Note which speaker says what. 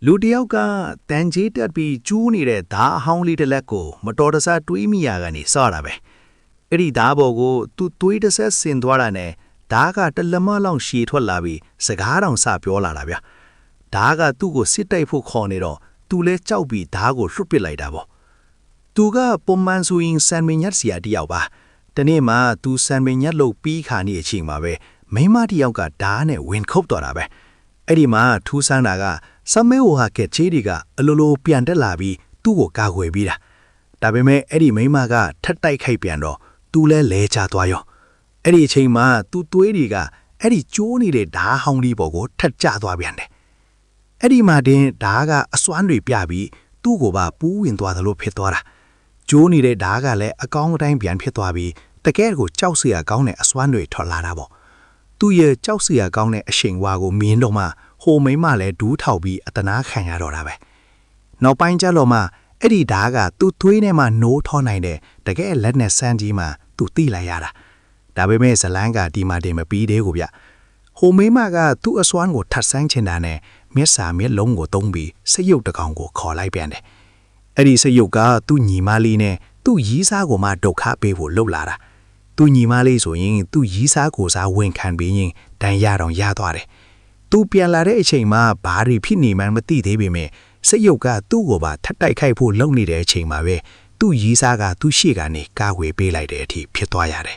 Speaker 1: လူတယောက်ကတန်ကြေးတက်ပြီးကျူးနေတဲ့ဓာအဟောင်းလေးတစ်လက်ကိုမတော်တဆတွေးမိရကနေစတာပဲအဲ့ဒီဓာဘော်ကိုသူသွေးတစ်ဆက်ဆင်သွားတာနဲ့ဓာကတလက်မလောက်ရှည်ထွက်လာပြီးစကားတောင်စပြောလာတာဗျဓာကသူ့ကိုစစ်တိုက်ဖို့ခေါ်နေတော့သူလဲကြောက်ပြီးဓာကိုလွှတ်ပစ်လိုက်တာပေါ့သူကပုံမှန်ဆိုရင်ဆန်မင်းညက်စီယာတယောက်ပါတနေ့မှသူဆန်မင်းညက်လို့ပြီးခါနေအချိန်မှာပဲမိန်းမတယောက်ကဓာနဲ့ဝင်ခုတ်တော့တာပဲအဲ့ဒီမှာထူးဆန်းတာကစမဲဝဟာကဲချေးတွေကအလိုလိုပြန်တက်လာပြီးသူ့ကိုကာကွယ်ပြီးတာဒါပေမဲ့အဲ့ဒီမိန်းမကထက်တိုက်ခိုက်ပြန်တော့သူလဲလဲချသွားရောအဲ့ဒီအချိန်မှာသူ့သွေးတွေကအဲ့ဒီကျိုးနေတဲ့ဓာဟောင်းလေးပေါ်ကိုထက်ကျသွားပြန်တယ်အဲ့ဒီမှာတင်ဓာကအစွမ်းတွေပြပြီးသူ့ကိုပါပူးဝင်သွားသလိုဖြစ်သွားတာကျိုးနေတဲ့ဓာကလည်းအကောင်းအတိုင်းပြန်ဖြစ်သွားပြီးတကယ်ကိုကြောက်စရာကောင်းတဲ့အစွမ်းတွေထွက်လာတာပေါ့သူ့ရဲ့ကြောက်စရာကောင်းတဲ့အရှိန်ဝါကိုမြင်တော့မှဟိုမိန်းမလည်းဒူးထောက်ပြီးအတနာခံရတော့တာပဲနောက်ပိုင်းကျတော့မှအဲ့ဒီဓာကသူ့သွေးထဲမှာနိုးထောနိုင်တဲ့တကယ်လက်နဲ့စမ်းကြီးမှသူသိလိုက်ရတာဒါပေမဲ့ဇလန်းကဒီမှာတင်မပြီးသေးဘူးဗျဟိုမိန်းမကသူ့အစွမ်းကိုထပ်ဆန်းချင်တာနဲ့မျက်စာမျက်လုံးကိုသုံးပြီးစရုပ်တစ်ကောင်ကိုခေါ်လိုက်ပြန်တယ်အဲ့ဒီစရုပ်ကသူ့ညီမလေးနဲ့သူ့ရီးစားကိုမှဒုက္ခပေးဖို့လှုပ်လာတာသူ့ညီမလေးဆိုရင်သူ့ရီးစားကိုစားဝင်ခံပြီးရင်ဒဏ်ရတော့ရသွားတယ်သူပြန်လာတဲ့အချိန်မှာဘာတွေဖြစ်နေမှန်းမသိသေးပေမဲ့စိတ်ယုတ်ကသူ့ကိုပါထပ်တိုက်ခိုက်ဖို့လုပ်နေတဲ့အချိန်မှာပဲသူ့ရီးစားကသူ့ရှေ့ကနေကာကွယ်ပေးလိုက်တဲ့အထိဖြစ်သွားရတယ်